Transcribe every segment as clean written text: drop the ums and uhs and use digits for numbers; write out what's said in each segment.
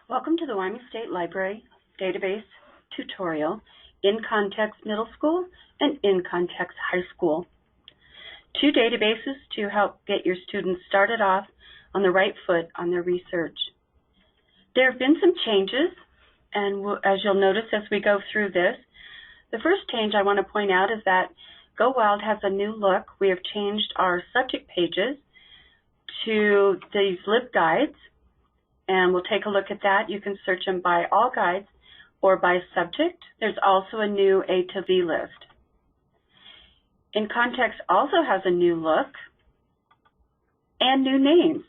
Welcome to the Wyoming State Library Database Tutorial in Context Middle School and in Context High School. Two databases to help get your students started off on the right foot on their research. There have been some changes, and as you'll notice as we go through this, the first change I want to point out is that Go Wild has a new look. We have changed our subject pages to these LibGuides, and we'll take a look at that. You can search them by all guides or by subject. There's also a new A to V list. In Context also has a new look and new names.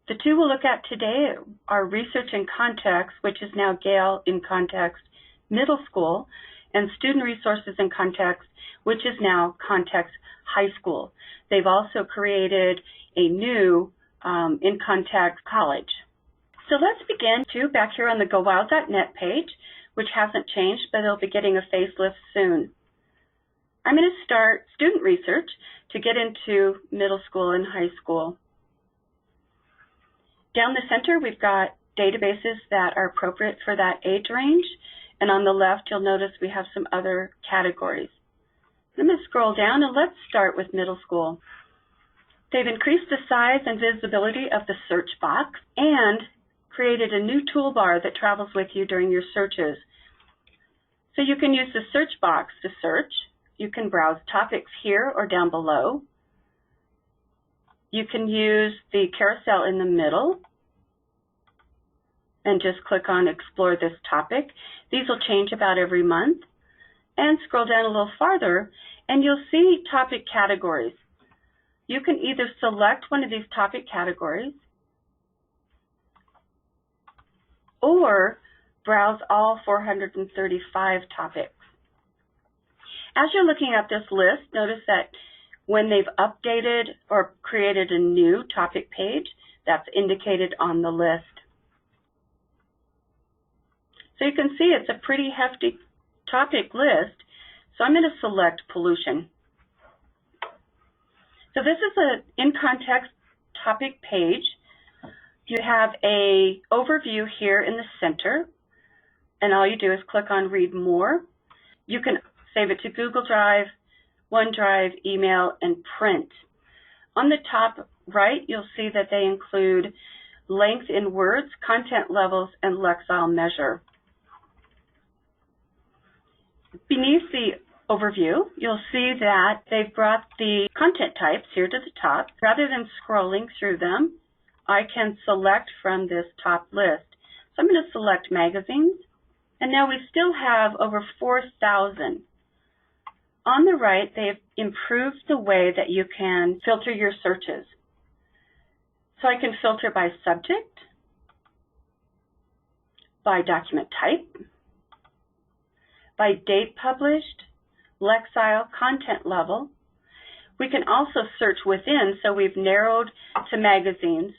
The two we'll look at today are Research in Context, which is now Gale in Context Middle School, and Student Resources in Context, which is now Context High School. They've also created a new in Context College. So let's begin back here on the GoWild.net page, which hasn't changed, but it'll be getting a facelift soon. I'm going to start student research to get into middle school and high school. Down the center, we've got databases that are appropriate for that age range, and on the left, you'll notice we have some other categories. I'm going to scroll down, and let's start with middle school. They've increased the size and visibility of the search box and created a new toolbar that travels with you during your searches. So you can use the search box to search. You can browse topics here or down below. You can use the carousel in the middle and just click on Explore this topic. These will change about every month. And scroll down a little farther and you'll see topic categories. You can either select one of these topic categories or browse all 435 topics. As you're looking at this list, notice that when they've updated or created a new topic page, that's indicated on the list. So you can see it's a pretty hefty topic list, so I'm going to select pollution. So this is an in context topic page. You have an overview here in the center, and all you do is click on Read More. You can save it to Google Drive, OneDrive, email, and print. On the top right, you'll see that they include length in words, content levels, and Lexile measure. Beneath the overview, you'll see that they've brought the content types here to the top. Rather than scrolling through them, I can select from this top list. So I'm going to select magazines, and now we still have over 4,000. On the right, they've improved the way that you can filter your searches. So I can filter by subject, by document type, by date published, Lexile, content level. We can also search within, so we've narrowed to magazines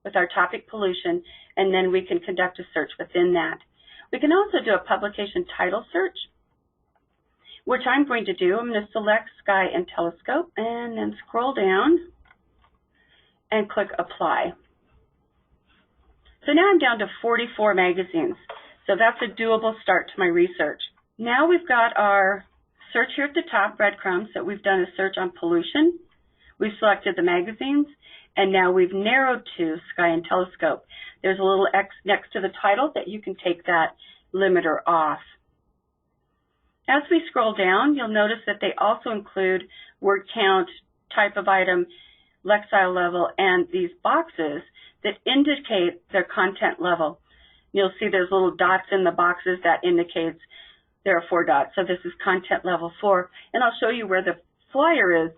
with our topic pollution, and then we can conduct a search within that. We can also do a publication title search, which I'm going to do. I'm going to select Sky and Telescope, and then scroll down and click Apply. So now I'm down to 44 magazines. So that's a doable start to my research. Now we've got our search here at the top, breadcrumbs, that we've done a search on pollution. We've selected the magazines, and now we've narrowed to Sky and Telescope. There's a little X next to the title that you can take that limiter off. As we scroll down, you'll notice that they also include word count, type of item, Lexile level, and these boxes that indicate their content level. You'll see there's little dots in the boxes that indicates there are 4 dots. So this is content level 4, and I'll show you where the flyer is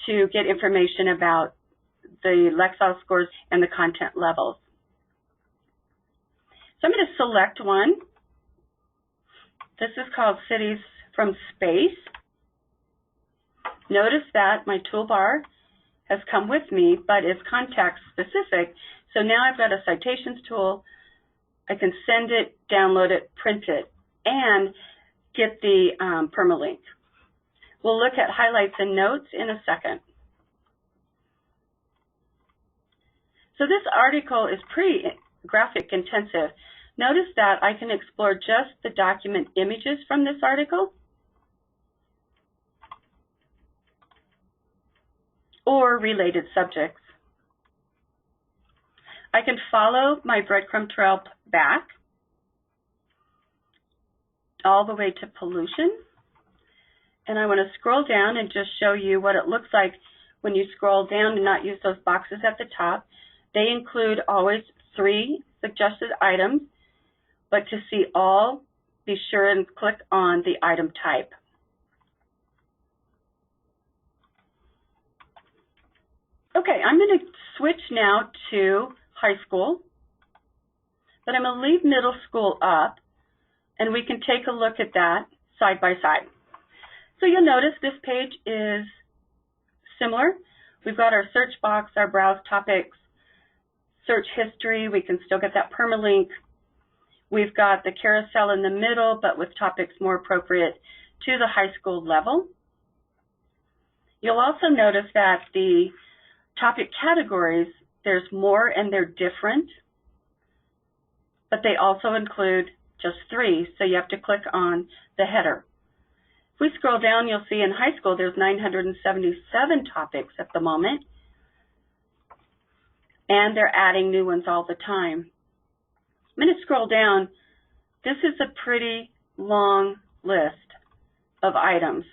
to get information about the Lexile scores and the content levels. So I'm going to select one. This is called Cities from Space. Notice that my toolbar has come with me, but it's context specific. So now I've got a citations tool. I can send it, download it, print it, and get the permalink. We'll look at highlights and notes in a second. So this article is pretty graphic intensive. Notice that I can explore just the document images from this article or related subjects. I can follow my breadcrumb trail back all the way to pollution. And I want to scroll down and just show you what it looks like when you scroll down and not use those boxes at the top. They include always 3 suggested items, but to see all, be sure and click on the item type. Okay, I'm going to switch now to high school, but I'm going to leave middle school up, and we can take a look at that side by side. So you'll notice this page is similar. We've got our search box, our browse topics, search history. We can still get that permalink. We've got the carousel in the middle, but with topics more appropriate to the high school level. You'll also notice that the topic categories, there's more and they're different, but they also include just 3, so you have to click on the header. If we scroll down, you'll see in high school there's 977 topics at the moment, and they're adding new ones all the time. I'm going to scroll down. This is a pretty long list of items.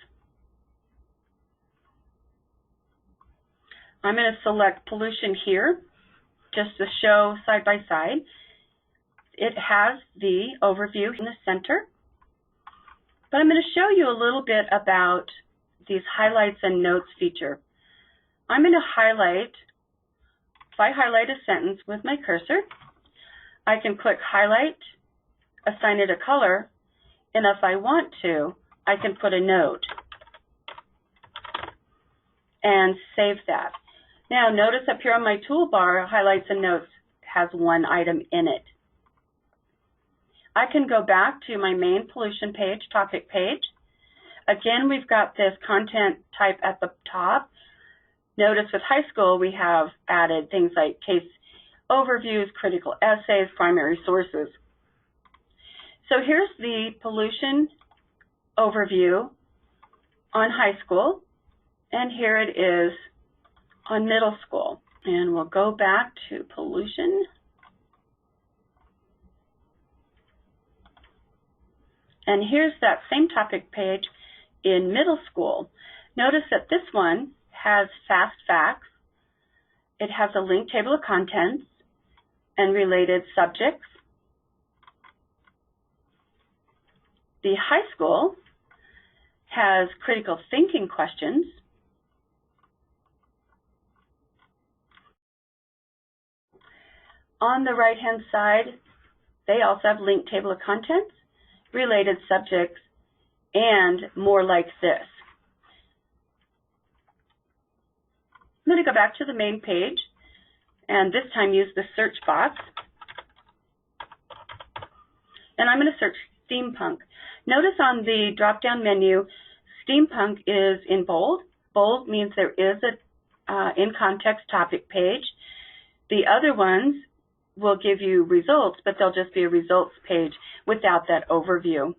I'm going to select pollution here just to show side by side. It has the overview in the center. But I'm going to show you a little bit about these highlights and notes feature. I'm going to highlight, if I highlight a sentence with my cursor, I can click highlight, assign it a color, and if I want to, I can put a note and save that. Now notice up here on my toolbar, highlights and notes has 1 item in it. I can go back to my main pollution page, topic page. Again, we've got this content type at the top. Notice with high school, we have added things like case overviews, critical essays, primary sources. So here's the pollution overview on high school, and here it is on middle school. And we'll go back to pollution. And here's that same topic page in middle school. Notice that this one has fast facts. It has a linked table of contents and related subjects. The high school has critical thinking questions. On the right-hand side, they also have linked table of contents, related subjects, and more like this. I'm going to go back to the main page and this time use the search box. And I'm going to search steampunk. Notice on the drop-down menu, steampunk is in bold. Bold means there is a in-context topic page. The other ones will give you results, but they'll just be a results page without that overview.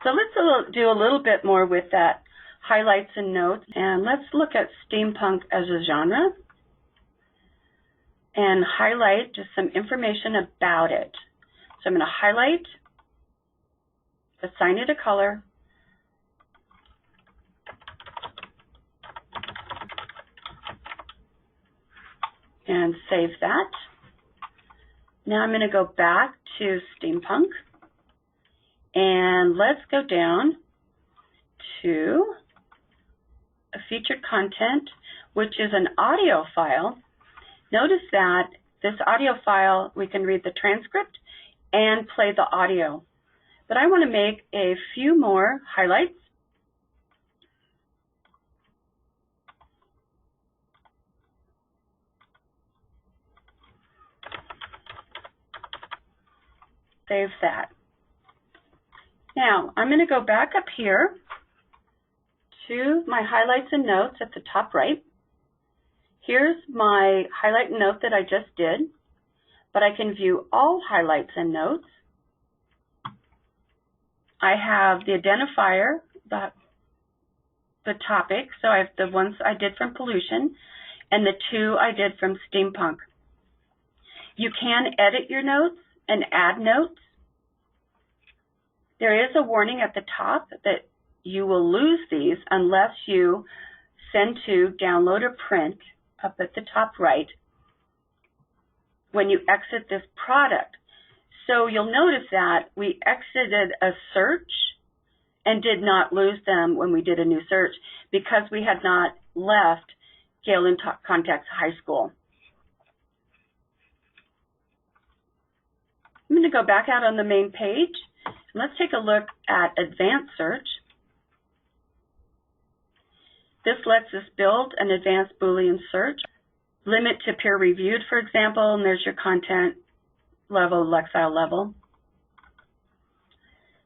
So let's do a little bit more with that highlights and notes, and let's look at steampunk as a genre and highlight just some information about it. So I'm going to highlight, assign it a color, and save that. Now I'm going to go back to steampunk, and let's go down to a featured content, which is an audio file. Notice that this audio file, we can read the transcript and play the audio. But I want to make a few more highlights. Save that. Now, I'm going to go back up here to my highlights and notes at the top right. Here's my highlight and note that I just did, but I can view all highlights and notes. I have the identifier, the topic, so I have the ones I did from pollution and the two I did from steampunk. You can edit your notes and add notes. There is a warning at the top that you will lose these unless you send to download or print up at the top right when you exit this product. So you'll notice that we exited a search and did not lose them when we did a new search because we had not left Gale in Context High School. I'm going to go back out on the main page. Let's take a look at advanced search. This lets us build an advanced Boolean search. Limit to peer reviewed, for example, and there's your content level, Lexile level.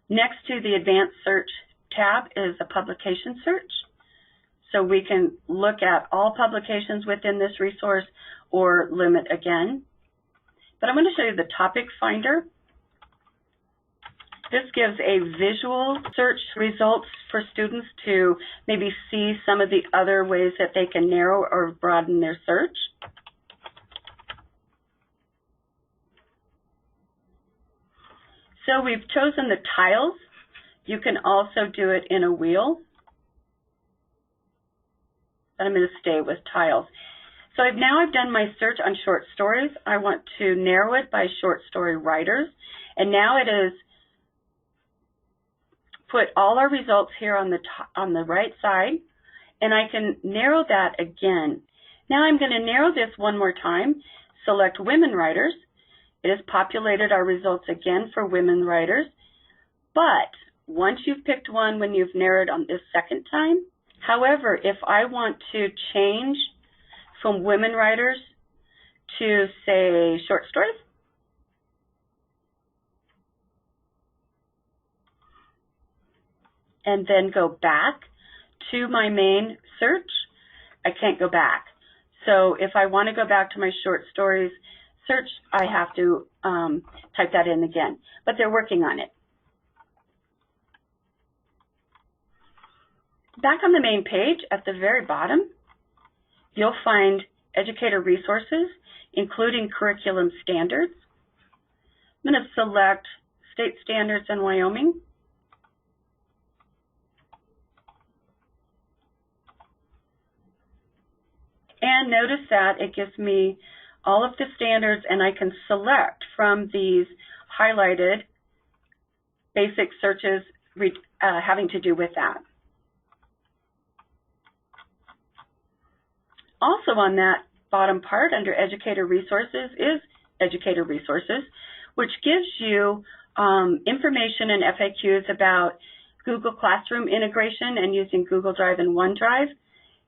Next to the advanced search tab is a publication search. So we can look at all publications within this resource or limit again. But I'm going to show you the topic finder. This gives a visual search results for students to maybe see some of the other ways that they can narrow or broaden their search. So we've chosen the tiles. You can also do it in a wheel. But I'm going to stay with tiles. So now I've done my search on short stories. I want to narrow it by short story writers. And now it is put all our results here on the right side, and I can narrow that again. Now I'm going to narrow this one more time, select women writers. It has populated our results again for women writers, but once you've picked one when you've narrowed on this second time, however, if I want to change from women writers to, say, short stories, and then go back to my main search, I can't go back. So if I want to go back to my short stories search, I have to type that in again. But they're working on it. Back on the main page at the very bottom, you'll find educator resources, including curriculum standards. I'm going to select state standards in Wyoming. And notice that it gives me all of the standards, and I can select from these highlighted basic searches having to do with that. Also on that bottom part under Educator Resources is Educator Resources, which gives you information and FAQs about Google Classroom integration and using Google Drive and OneDrive.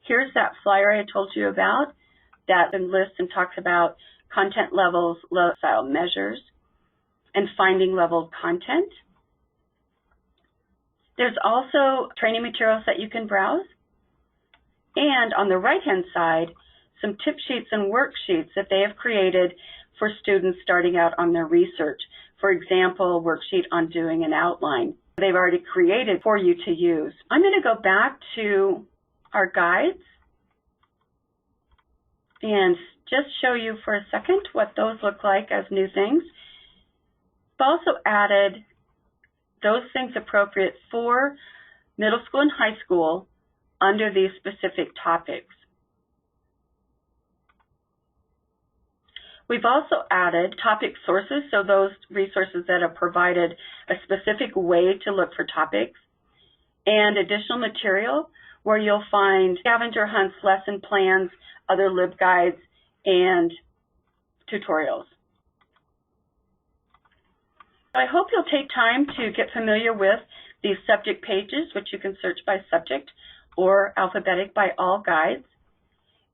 Here's that flyer I told you about that lists and talks about content levels, style measures, and finding level content. There's also training materials that you can browse. And on the right-hand side, some tip sheets and worksheets that they have created for students starting out on their research. For example, worksheet on doing an outline. They've already created for you to use. I'm going to go back to our guides and just show you for a second what those look like as new things. I've also added those things appropriate for middle school and high school under these specific topics. We've also added topic sources, so those resources that have provided a specific way to look for topics, and additional material where you'll find scavenger hunts, lesson plans, other LibGuides, and tutorials. I hope you'll take time to get familiar with these subject pages, which you can search by subject or alphabetic by all guides,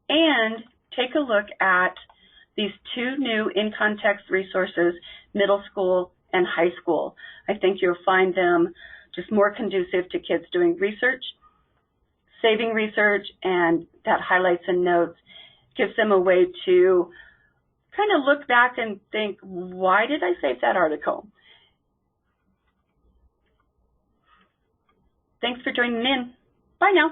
and take a look at these two new in-context resources, middle school and high school. I think you'll find them just more conducive to kids doing research, saving research, and that highlights and notes gives them a way to kind of look back and think, why did I save that article? Thanks for joining in. Bye now.